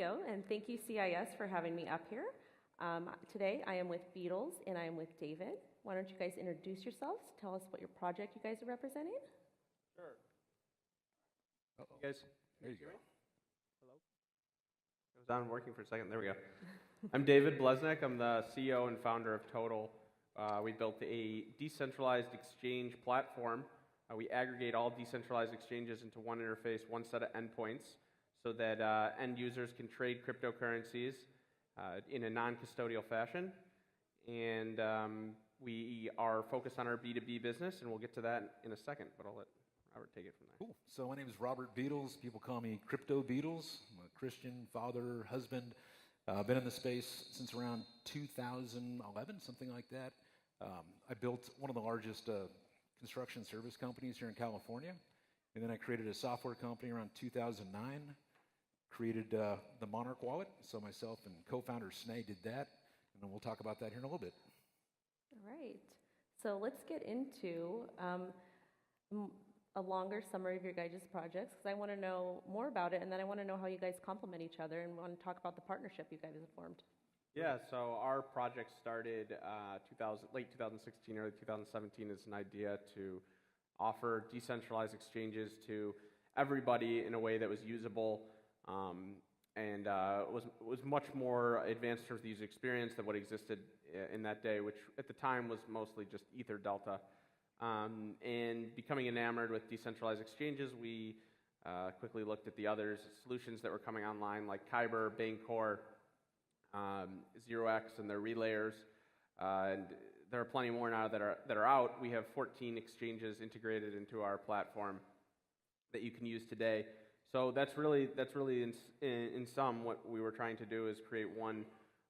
WendyO, and thank you CIS for having me up here. Today I am with Beadles, and I am with David. Why don't you guys introduce yourselves? Tell us what your project you guys are representing. Sure. Uh-oh. You guys, There you go. hello? It was on working for a second. There we go. I'm David Bleznak. I'm the CEO and founder of Totle. We built a decentralized exchange platform. We aggregate all decentralized exchanges into one interface, one set of endpoints, so that end users can trade cryptocurrencies in a non-custodial fashion. And we are focused on our B2B business, and we'll get to that in a second, but I'll let Robert take it from there. Cool. So my name is Robert Beadles. People call me Crypto Beadles. I'm a Christian father, husband. I've been in the space since around 2011, something like that. I built one of the largest construction service companies here in California. And then I created a software company around 2009, created the Monarch wallet. So myself and co-founder Snay did that. And then we'll talk about that here in a little bit. All right. So let's get into a longer summary of your guys' projects, because I want to know more about it, and then I want to know how you guys complement each other, and want to talk about the partnership you guys have formed. Yeah, so our project started late 2016, early 2017 as an idea to offer decentralized exchanges to everybody in a way that was usable and was much more advanced in terms of the user experience than what existed in that day, which at the time was mostly just Ether Delta. And becoming enamored with decentralized exchanges, we quickly looked at the other solutions that were coming online, like Kyber, Bancor, 0x, and their relayers. And there are plenty more now that are out. We have 14 exchanges integrated into our platform that you can use today. So that's really in sum what we were trying to do is create one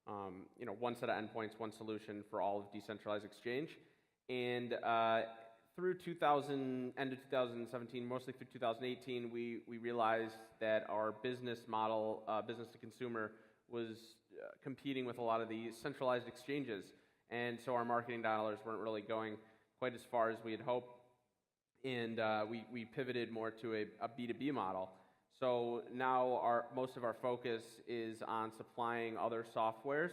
set of endpoints, one solution for all of decentralized exchange. And through end of 2017, mostly through 2018, we realized that our business model, business to consumer, was competing with a lot of the centralized exchanges. And so our marketing dollars weren't really going quite as far as we had hoped. And we pivoted more to a B2B model. So now most of our focus is on supplying other softwares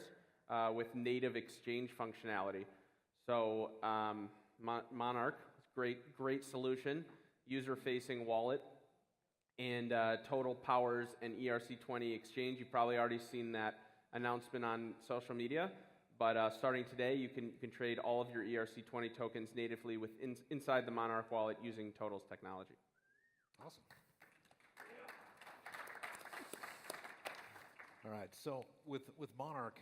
with native exchange functionality. So Monarch, great solution, user-facing wallet, and Totle powers an ERC20 exchange. You've probably already seen that announcement on social media, but starting today, you can trade all of your ERC20 tokens natively inside the Monarch wallet using Totle's technology. Awesome. All right, so with Monarch,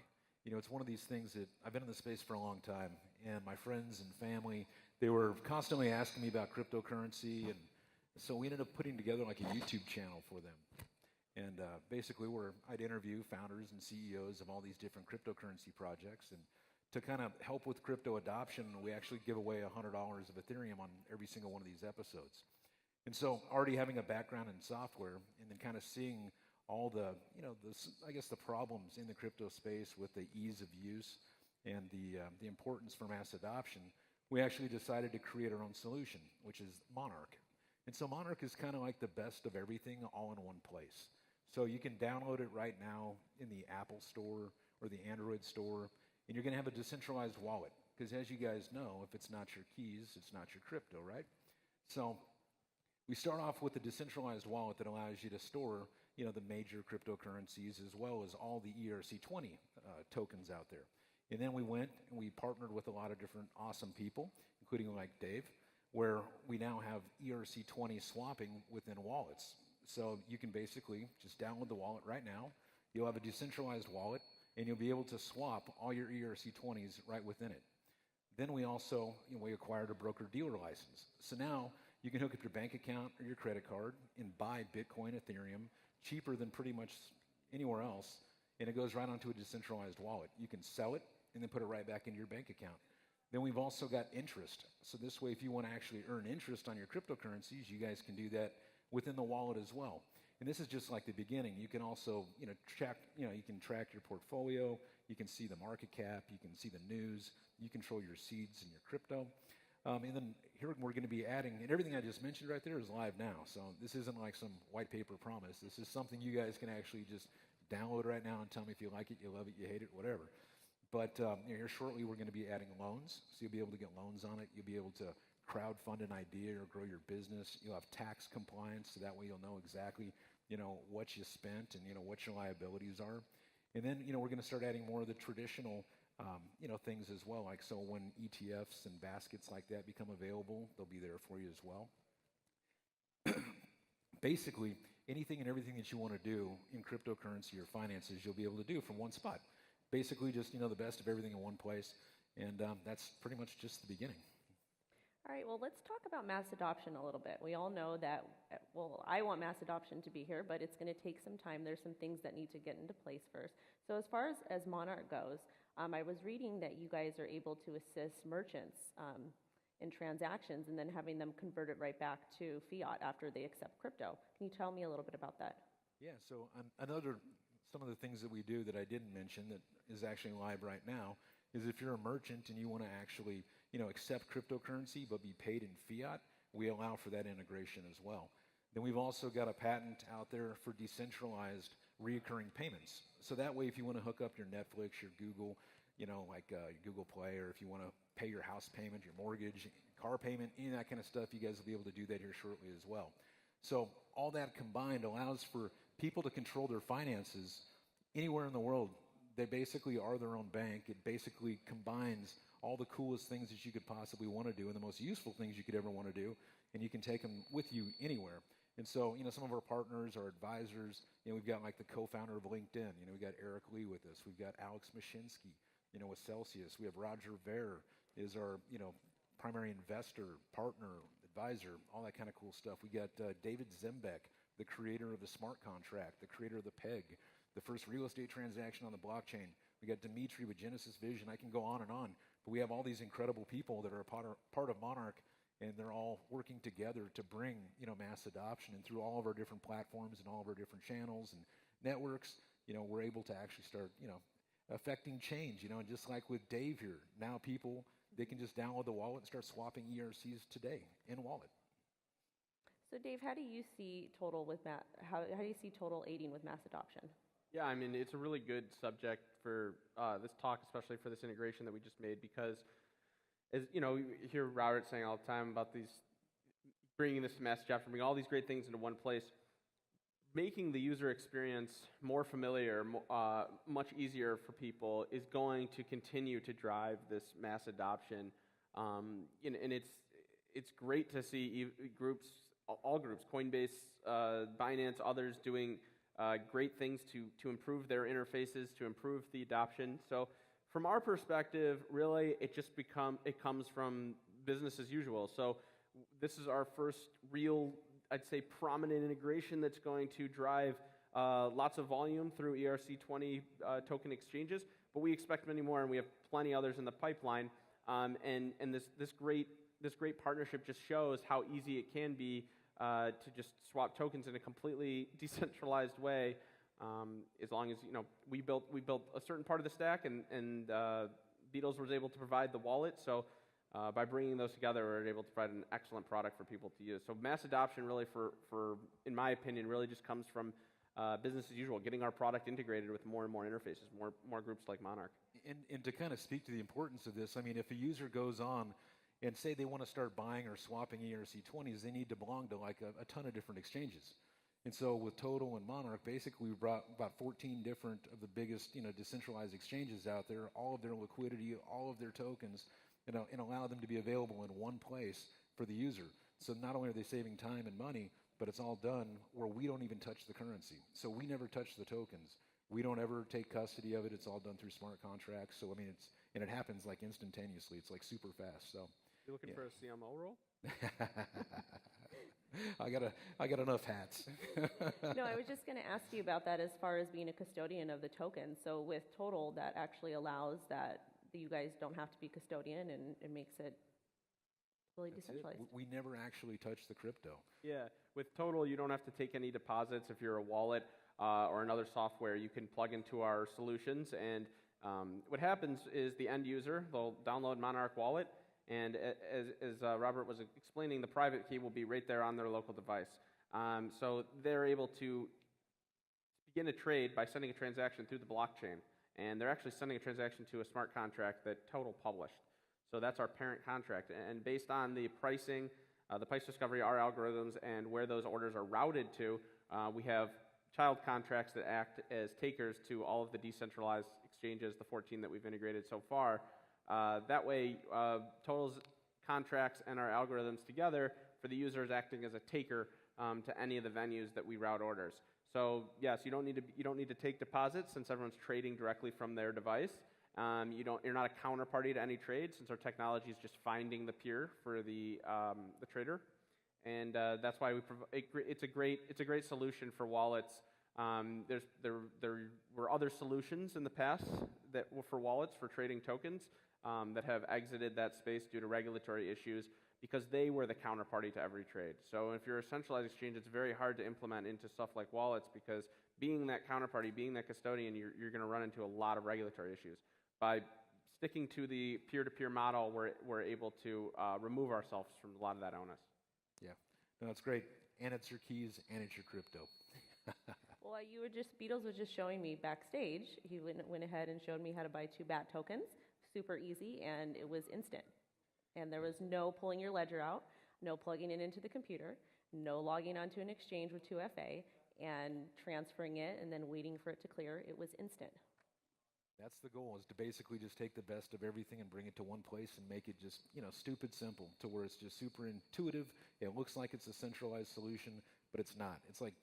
it's one of these things that I've been in the space for a long time, and my friends and family, they were constantly asking me about cryptocurrency, and so we ended up putting together like a YouTube channel for them. And basically I'd interview founders and CEOs of all these different cryptocurrency projects, and to kind of help with crypto adoption, we actually give away $100 of Ethereum on every single one of these episodes. And so already having a background in software, and then kind of seeing all the problems in the crypto space with the ease of use and the importance for mass adoption, we actually decided to create our own solution, which is Monarch. And so Monarch is kind of like the best of everything all in one place. So you can download it right now in the Apple Store or the Android Store, and you're going to have a decentralized wallet. Because as you guys know, if it's not your keys, it's not your crypto, right? So we start off with a decentralized wallet that allows you to store the major cryptocurrencies as well as all the ERC20 tokens out there. And then we went and we partnered with a lot of different awesome people, including like Dave, where we now have ERC20 swapping within wallets. So you can basically just download the wallet right now. You'll have a decentralized wallet, and you'll be able to swap all your ERC20s right within it. Then we also we acquired a broker-dealer license. So now you can hook up your bank account or your credit card and buy Bitcoin, Ethereum, cheaper than pretty much anywhere else, and it goes right onto a decentralized wallet. You can sell it and then put it right back into your bank account. Then we've also got interest. So this way, if you want to actually earn interest on your cryptocurrencies, you guys can do that within the wallet as well. And this is just like the beginning. You can also, track your portfolio. You can see the market cap. You can see the news. You control your seeds and your crypto. And then here we're going to be adding, and everything I just mentioned right there is live now. So this isn't like some white paper promise. This is something you guys can actually just download it right now and tell me if you like it, you love it, you hate it, whatever. But here shortly, we're going to be adding loans, so you'll be able to get loans on it. You'll be able to crowdfund an idea or grow your business. You'll have tax compliance, so that way you'll know exactly, what you spent and, what your liabilities are. And then, we're going to start adding more of the traditional, things as well. Like, so when ETFs and baskets like that become available, they'll be there for you as well. Basically, anything and everything that you want to do in cryptocurrency or finances, you'll be able to do from one spot. Basically, just, the best of everything in one place. And that's pretty much just the beginning. All right, well, let's talk about mass adoption a little bit. We all know that, I want mass adoption to be here, but it's going to take some time. There's some things that need to get into place first. So as far as Monarch goes, I was reading that you guys are able to assist merchants in transactions and then having them convert it right back to fiat after they accept crypto. Can you tell me a little bit about that? Yeah, so some of the things that we do that I didn't mention that is actually live right now is if you're a merchant and you want to actually, accept cryptocurrency but be paid in fiat, we allow for that integration as well. Then we've also got a patent out there for decentralized reoccurring payments. So that way, if you want to hook up your Netflix, your Google, like your Google Play, or if you want to pay your house payment, your mortgage, car payment, any of that kind of stuff, you guys will be able to do that here shortly as well. So all that combined allows for people to control their finances anywhere in the world. They basically are their own bank. It basically combines all the coolest things that you could possibly want to do and the most useful things you could ever want to do, and you can take them with you anywhere. And so, some of our partners, our advisors, we've got like the co-founder of LinkedIn. We got Eric Lee with us. We've got Alex Mashinsky, with Celsius. We have Roger Ver is our, primary investor, partner, advisor, all that kind of cool stuff. We got David Zembeck, the creator of the smart contract, the creator of the PEG, the first real estate transaction on the blockchain. We got Dimitri with Genesis Vision. I can go on and on. But we have all these incredible people that are a part of Monarch, and they're all working together to bring, mass adoption. And through all of our different platforms and all of our different channels and networks, we're able to actually start, affecting change. And just like with Dave here, now people, they can just download the wallet and start swapping ERCs today in wallet. So Dave, how do you see Totle how do you see Totle aiding with mass adoption? Yeah, I mean, it's a really good subject for this talk, especially for this integration that we just made, because, as you hear Robert saying all the time about bringing this to mass adoption, bringing all these great things into one place, making the user experience more familiar, much easier for people is going to continue to drive this mass adoption. And it's great to see all groups, Coinbase, Binance, others doing great things to improve their interfaces, to improve the adoption. So from our perspective, really, it comes from business as usual. So this is our first real, I'd say, prominent integration that's going to drive lots of volume through ERC20 token exchanges, but we expect many more, and we have plenty others in the pipeline. And this great partnership just shows how easy it can be to just swap tokens in a completely decentralized way, as long as we built a certain part of the stack, and Beadles was able to provide the wallet. So by bringing those together, we're able to provide an excellent product for people to use. So mass adoption, really, for in my opinion, really just comes from business as usual, getting our product integrated with more and more interfaces, more groups like Monarch. And to kind of speak to the importance of this, I mean, if a user goes on and say they want to start buying or swapping ERC20s, they need to belong to like a ton of different exchanges. And so with Totle and Monarch, basically we brought about 14 different of the biggest, decentralized exchanges out there, all of their liquidity, all of their tokens, and allow them to be available in one place for the user. So not only are they saving time and money, but it's all done where we don't even touch the currency. So we never touch the tokens. We don't ever take custody of it. It's all done through smart contracts. So, I mean, it happens like instantaneously. It's like super fast. So, you looking for a CMO role? I got enough hats. No, I was just going to ask you about that as far as being a custodian of the token. So with Totle, that actually allows that you guys don't have to be custodian, and it makes it really decentralized. We never actually touch the crypto. Yeah, with Totle, you don't have to take any deposits. If you're a wallet or another software, you can plug into our solutions, and what happens is the end user, they'll download Monarch Wallet, and as Robert was explaining, the private key will be right there on their local device. So they're able to begin a trade by sending a transaction through the blockchain. And they're actually sending a transaction to a smart contract that Totle published. So that's our parent contract. And based on the pricing, the price discovery, our algorithms, and where those orders are routed to, we have child contracts that act as takers to all of the decentralized exchanges, the 14 that we've integrated so far. That way, Totle's contracts and our algorithms together for the users acting as a taker to any of the venues that we route orders. So yes, you don't need to take deposits since everyone's trading directly from their device. You're not a counterparty to any trade since our technology is just finding the peer for the trader, and that's why it's a great solution for wallets. There were other solutions in the past that were for wallets for trading tokens that have exited that space due to regulatory issues because they were the counterparty to every trade. So if you're a centralized exchange, it's very hard to implement into stuff like wallets because being that counterparty, being that custodian, you're going to run into a lot of regulatory issues. By sticking to the peer-to-peer model, we're able to remove ourselves from a lot of that onus. Yeah, no, it's great, and it's your keys, and it's your crypto. Well, Beadles was just showing me backstage. He went ahead and showed me how to buy 2 BAT tokens, super easy, and it was instant. And there was no pulling your ledger out, no plugging it into the computer, no logging onto an exchange with 2FA, and transferring it and then waiting for it to clear. It was instant. That's the goal, is to basically just take the best of everything and bring it to one place and make it just, stupid simple to where it's just super intuitive. It looks like it's a centralized solution, but it's not. It's like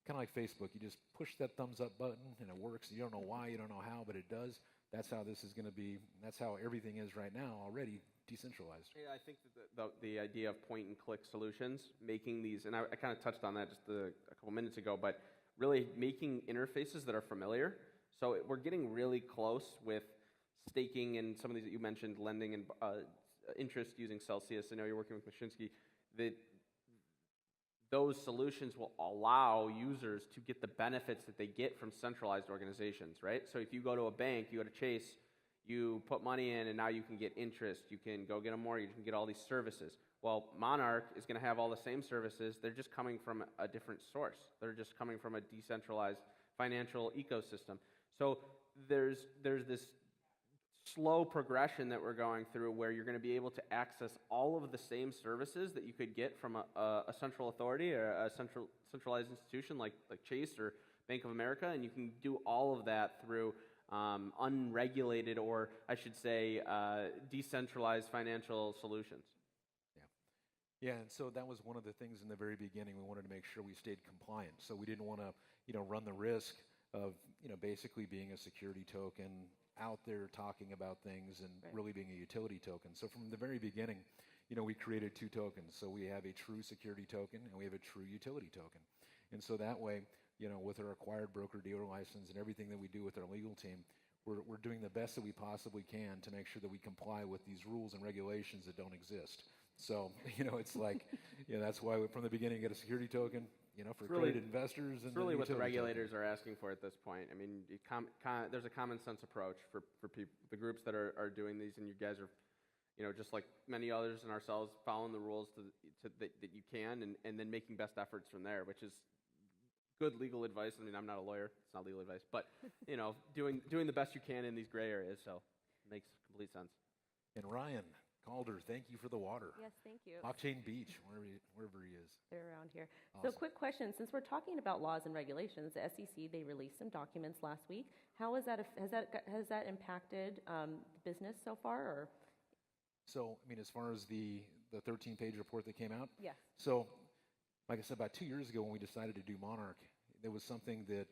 kind of like Facebook. You just push that thumbs up button and it works. You don't know why, you don't know how, but it does. That's how this is going to be. That's how everything is right now already decentralized. Yeah, I think that the idea of point-and-click solutions, making these, and I kind of touched on that just a couple minutes ago, but really making interfaces that are familiar. So we're getting really close with staking and some of these that you mentioned, lending and interest using Celsius. I know you're working with Mashinsky. Those solutions will allow users to get the benefits that they get from centralized organizations, right? So if you go to a bank, you go to Chase, you put money in, and now you can get interest. You can go get a mortgage. You can get all these services. Well, Monarch is going to have all the same services. They're just coming from a different source. They're just coming from a decentralized financial ecosystem. So there's this slow progression that we're going through where you're going to be able to access all of the same services that you could get from a central authority or a centralized institution like Chase or Bank of America, and you can do all of that through unregulated, or I should say decentralized financial solutions. Yeah, and so that was one of the things in the very beginning. We wanted to make sure we stayed compliant. So we didn't want to, run the risk of, basically being a security token out there talking about things and really being a utility token. So from the very beginning, we created 2 tokens. So we have a true security token and we have a true utility token. And so that way, with our acquired broker-dealer license and everything that we do with our legal team, we're doing the best that we possibly can to make sure that we comply with these rules and regulations that don't exist. So, it's like, that's why from the beginning you get a security token, for accredited investors. And it's really what the regulators are asking for at this point. I mean, there's a common sense approach for the groups that are doing these, and you guys are, just like many others and ourselves, following the rules that you can, and then making best efforts from there, which is good legal advice. I mean, I'm not a lawyer; it's not legal advice, but doing the best you can in these gray areas. So, it makes complete sense. And Ryan Calder, thank you for the water. Yes, thank you. Blockchain Beach, wherever he is. They're around here. Awesome. So quick question, since we're talking about laws and regulations, the SEC, they released some documents last week. How has that impacted the business so far? Or? So, as far as the 13-page report that came out? Yes. So, like I said, about 2 years ago when we decided to do Monarch, there was something that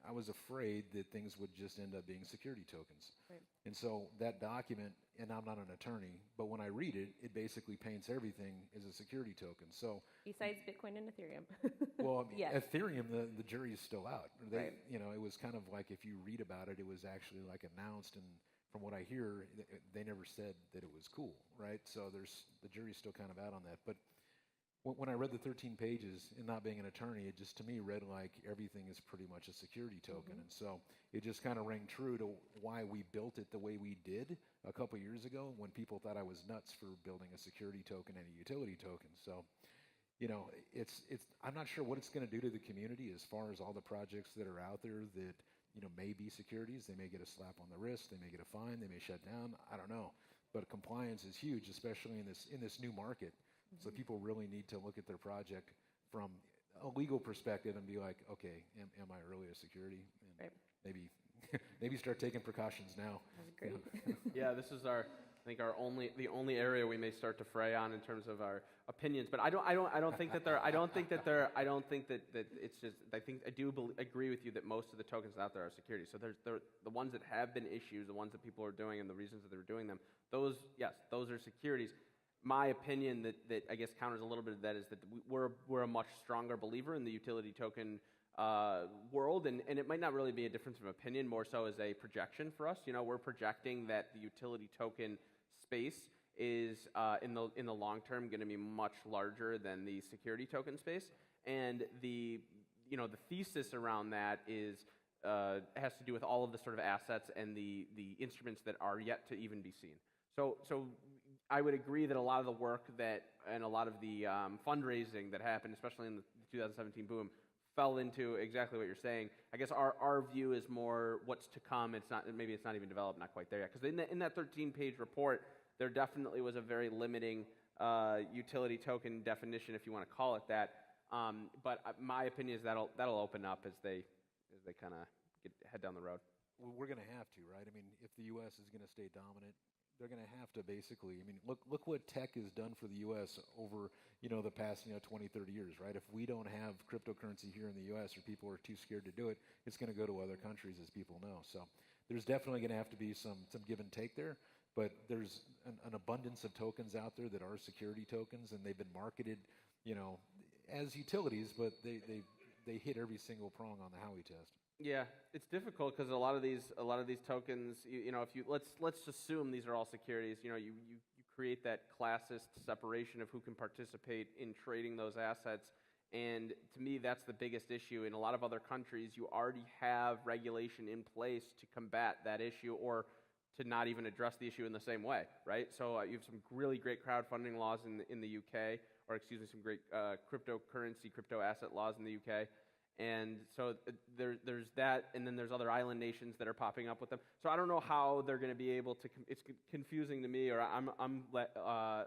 I was afraid that things would just end up being security tokens. Right. And so that document, and I'm not an attorney, but when I read it, it basically paints everything as a security token. So besides Bitcoin and Ethereum. Well, yes. Ethereum, the jury's still out. Right. It was kind of like, if you read about it, it was actually like announced, and from what I hear, they never said that it was cool, right? So the jury's still kind of out on that. But when I read the 13 pages, and not being an attorney, it just to me read like everything is pretty much a security token. And so it just kind of rang true to why we built it the way we did a couple years ago when people thought I was nuts for building a security token and a utility token. So, I'm not sure what it's going to do to the community as far as all the projects that are out there that, may be securities. They may get a slap on the wrist. They may get a fine. They may shut down. I don't know. But compliance is huge, especially in this new market. So people really need to look at their project from a legal perspective and be like, okay, am I really a security? And maybe maybe start taking precautions now. That's great. Yeah, this is the only area we may start to fray on in terms of our opinions. But I don't think that it's just. I do agree with you that most of the tokens out there are securities. So there's the ones that have been issued, the ones that people are doing, and the reasons that they're doing them. Those are securities. My opinion that I guess counters a little bit of that is that we're a much stronger believer in the utility token world, and it might not really be a difference of opinion, more so as a projection for us. We're projecting that the utility token space is in the long term going to be much larger than the security token space, and the thesis around that is has to do with all of the sort of assets and the instruments that are yet to even be seen. So I would agree that a lot of the work and a lot of the fundraising that happened, especially in the 2017 boom, fell into exactly what you're saying. I guess our view is more what's to come. Maybe it's not even developed, not quite there yet. Because in that 13-page report, there definitely was a very limiting utility token definition, if you want to call it that. But my opinion is that'll open up as they kind of head down the road. Well, we're going to have to, right? I mean, if the U.S. is going to stay dominant, they're going to have to basically, look what tech has done for the U.S. over, the past, 20, 30 years, right? If we don't have cryptocurrency here in the U.S. or people are too scared to do it, it's going to go to other countries, as people know. So there's definitely going to have to be some give and take there, but there's an abundance of tokens out there that are security tokens, and they've been marketed, as utilities, but they hit every single prong on the Howey test. Yeah, it's difficult because a lot of these tokens, if you let's assume these are all securities, you create that classist separation of who can participate in trading those assets, and to me that's the biggest issue. In a lot of other countries, you already have regulation in place to combat that issue or to not even address the issue in the same way, right? So you have some really great crowdfunding laws in the UK, or some great crypto asset laws in the UK. And so there's that, and then there's other island nations that are popping up with them. So I don't know how they're going to be able to. It's confusing to me, or I'm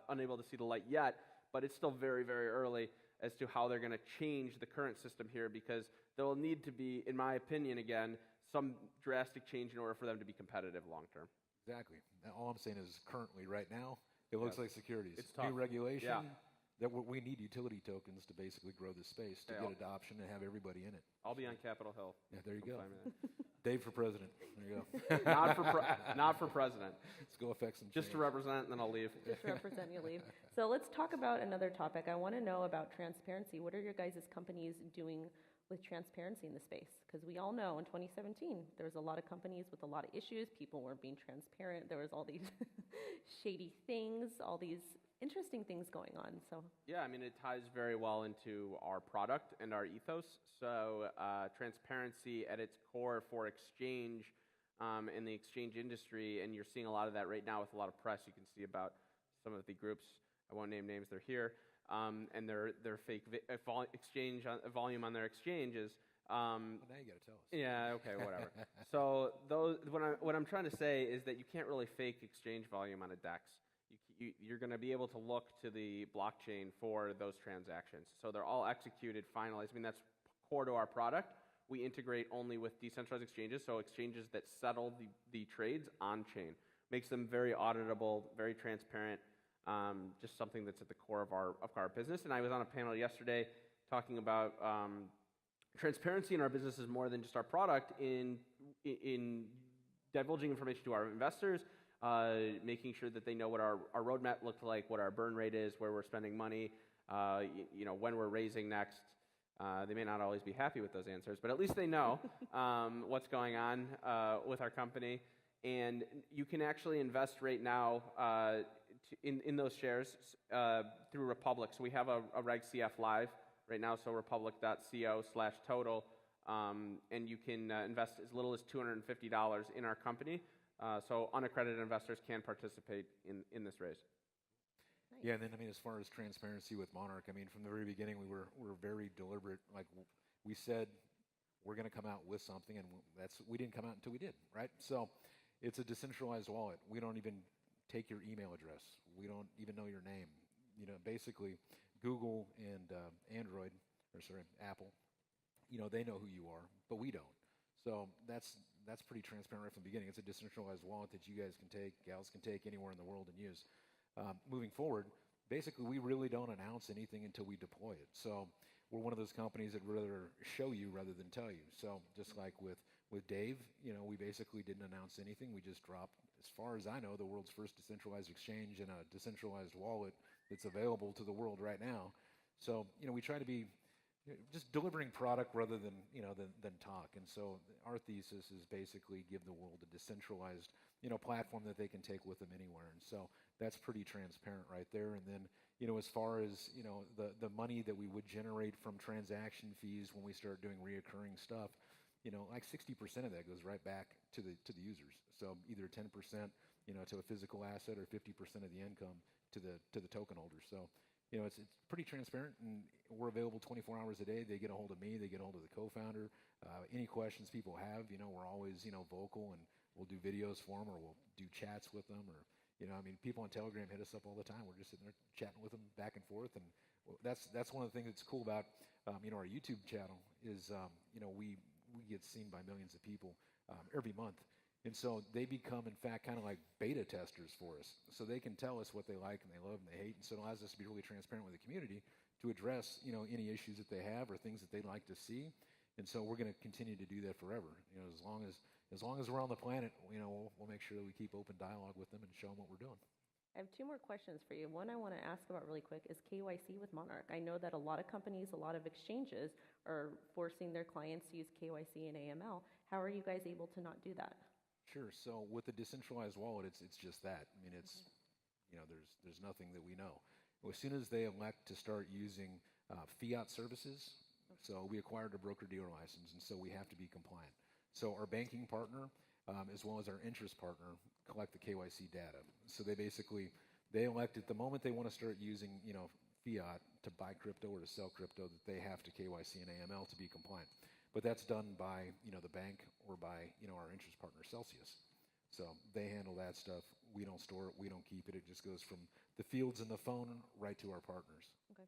unable to see the light yet. But it's still very, very early as to how they're going to change the current system here, because there will need to be, in my opinion, again, some drastic change in order for them to be competitive long term. Exactly. Now, all I'm saying is currently, right now, it looks like securities. It's tough. New regulation. Yeah. That we need utility tokens to basically grow this space, to get adoption and have everybody in it. I'll be on Capitol Hill. Yeah, there you go. Dave for president. There you go. Not for president. Let's go affect some change. Just to represent, and then I'll leave. Just to represent, you leave. So let's talk about another topic. I want to know about transparency. What are your guys' companies doing with transparency in the space? Because we all know in 2017, there was a lot of companies with a lot of issues. People weren't being transparent. There was all these shady things, all these interesting things going on. So yeah, it ties very well into our product and our ethos. So transparency at its core for exchange in the exchange industry, and you're seeing a lot of that right now with a lot of press. You can see about some of the groups. I won't name names. They're here, and their fake exchange volume on their exchanges. Well, now you got to tell us. Yeah. Okay. Whatever. So what I'm trying to say is that you can't really fake exchange volume on a DEX. You're going to be able to look to the blockchain for those transactions. So they're all executed, finalized. That's core to our product. We integrate only with decentralized exchanges, so exchanges that settle the trades on-chain. Makes them very auditable, very transparent, just something that's at the core of our business. And I was on a panel yesterday talking about transparency in our business is more than just our product in divulging information to our investors, making sure that they know what our roadmap looks like, what our burn rate is, where we're spending money, when we're raising next. They may not always be happy with those answers, but at least they know what's going on with our company. And you can actually invest right now in those shares through Republic. So we have a Reg CF live right now, so republic.co/total, and you can invest as little as $250 in our company. So unaccredited investors can participate in this raise. Yeah, and then I mean, as far as transparency with Monarch, I mean, from the very beginning, we were very deliberate. Like we said, we're going to come out with something, and we didn't come out until we did, right? So it's a decentralized wallet. We don't even take your email address. We don't even know your name. You know, basically, Google and Apple, you know, they know who you are, but we don't. So that's pretty transparent right from the beginning. It's a decentralized wallet that you guys can take, gals can take anywhere in the world and use. Moving forward, basically, we really don't announce anything until we deploy it. So we're one of those companies that rather show you rather than tell you. So just like with Dave, you know, we basically didn't announce anything. We just dropped, as far as I know, the world's first decentralized exchange and a decentralized wallet that's available to the world right now. So, you know, we try to be just delivering product rather than, you know, than talk. And so our thesis is basically give the world a decentralized, you know, platform that they can take with them anywhere. And so that's pretty transparent right there. And then, you know, as far as, you know, the money that we would generate from transaction fees when we start doing reoccurring stuff, you know, like 60% of that goes right back to the users. So either 10%, you know, to a physical asset, or 50% of the income to the token holders. So, you know, it's pretty transparent, and we're available 24 hours a day. They get a hold of me, they get a hold of the co-founder. Any questions people have, you know, we're always, you know, vocal, and we'll do videos for them, or we'll do chats with them, or, you know, I mean, people on Telegram hit us up all the time. We're just sitting there chatting with them back and forth, and that's one of the things that's cool about, you know, our YouTube channel is, you know, we get seen by millions of people every month. And so they become, in fact, kind of like beta testers for us. So they can tell us what they like and they love and they hate. And so it allows us to be really transparent with the community to address, you know, any issues that they have or things that they'd like to see. And so we're going to continue to do that forever. You know, as long as we're on the planet, you know, we'll make sure that we keep open dialogue with them and show them what we're doing. I have two more questions for you. One I want to ask about really quick is KYC with Monarch. I know that a lot of companies, a lot of exchanges are forcing their clients to use KYC and AML. How are you guys able to not do that? Sure. So with the decentralized wallet, it's just that. I mean, it's, you know, there's nothing that we know. As soon as they elect to start using fiat services, so we acquired a broker-dealer license, and so we have to be compliant. So our banking partner, as well as our interest partner, collect the KYC data. So they elect at the moment they want to start using, you know, fiat to buy crypto or to sell crypto, that they have to KYC and AML to be compliant. But that's done by, you know, the bank or by, you know, our interest partner, Celsius. So they handle that stuff. We don't store it. We don't keep it. It just goes from the fields in the phone right to our partners. Okay.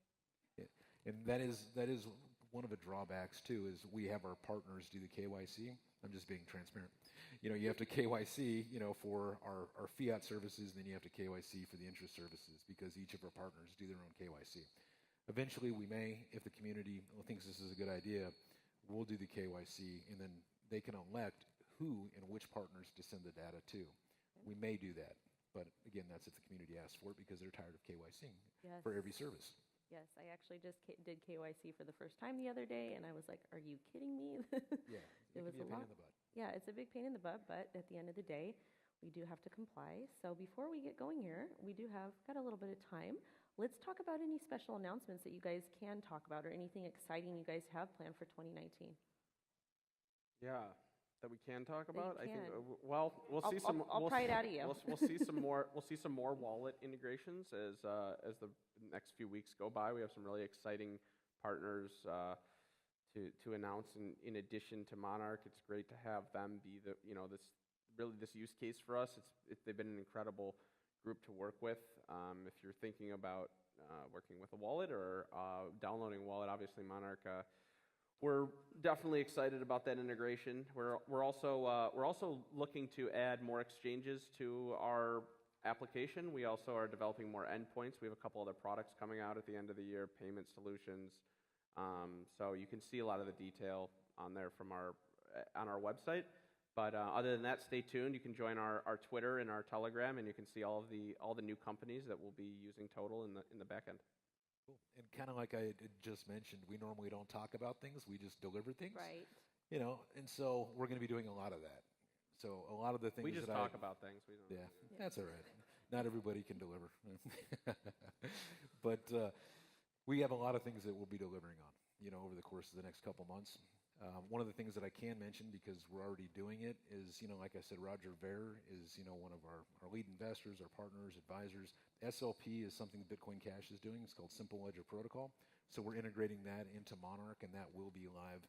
Yeah. And that is one of the drawbacks, too, is we have our partners do the KYC. I'm just being transparent. You know, you have to KYC, you know, for our fiat services, and then you have to KYC for the interest services, because each of our partners do their own KYC. Eventually, we may, if the community thinks this is a good idea, we'll do the KYC, and then they can elect who and which partners to send the data to. We may do that, but again, that's if the community asks for it, because they're tired of KYCing for every service. Yes, I actually just did KYC for the first time the other day, and I was like, "Are you kidding me?" Yeah, it was can be a a pain lot. in the butt. Yeah, it's a big pain in the butt, but at the end of the day, we do have to comply. So before we get going here, we do have got a little bit of time. Let's talk about any special announcements that you guys can talk about, or anything exciting you guys have planned for 2019. Yeah, that we can talk about. you I think. can. Well, we'll see some. I'll pry it out of you. We'll see some more. We'll see some more wallet integrations as the next few weeks go by. We have some really exciting partners to announce. In addition to Monarch, it's great to have them be the this use case for us. They've been an incredible group to work with. If you're thinking about working with a wallet or downloading a wallet, obviously Monarch. We're definitely excited about that integration. We're also looking to add more exchanges to our application. We also are developing more endpoints. We have a couple other products coming out at the end of the year, payment solutions. So you can see a lot of the detail on there from on our website. But other than that, stay tuned. You can join our Twitter and our Telegram, and you can see all the new companies that will be using Totle in the back end. Cool. And kind of like I had just mentioned, we normally don't talk about things. We just deliver things. Right. You know, and so we're going to be doing a lot of that. So a lot of the things we just talk about things. We don't. Yeah, that's all right. Not everybody can deliver. But we have a lot of things that we'll be delivering on, you know, over the course of the next couple months. One of the things that I can mention, because we're already doing it, is, like I said, Roger Ver is, one of our lead investors, our partners, advisors. SLP is something that Bitcoin Cash is doing. It's called Simple Ledger Protocol. So we're integrating that into Monarch, and that will be live,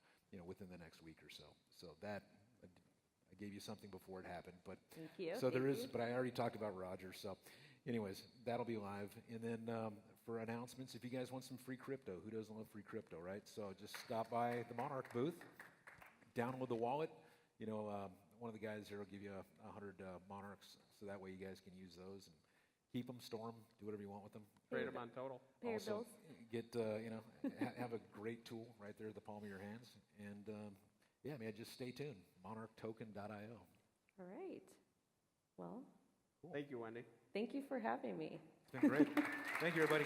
within the next week or so. So that, I gave you something before it happened. But Thank you. So there Thank is, you. but I already talked about Roger. So anyways, that'll be live. And then for announcements, if you guys want some free crypto, who doesn't love free crypto, right? So just stop by the Monarch booth, download the wallet. One of the guys there will give you 100 Monarchs, so that way you guys can use those and keep them, store them, do whatever you want with them. Trade them on Total. Pay your Also, bills. get have a great tool right there at the palm of your hands, and yeah, man, just stay tuned. MonarchToken.io. All right. Well, Cool. Thank you, Wendy. thank you for having me. It's been great. Thank you, everybody.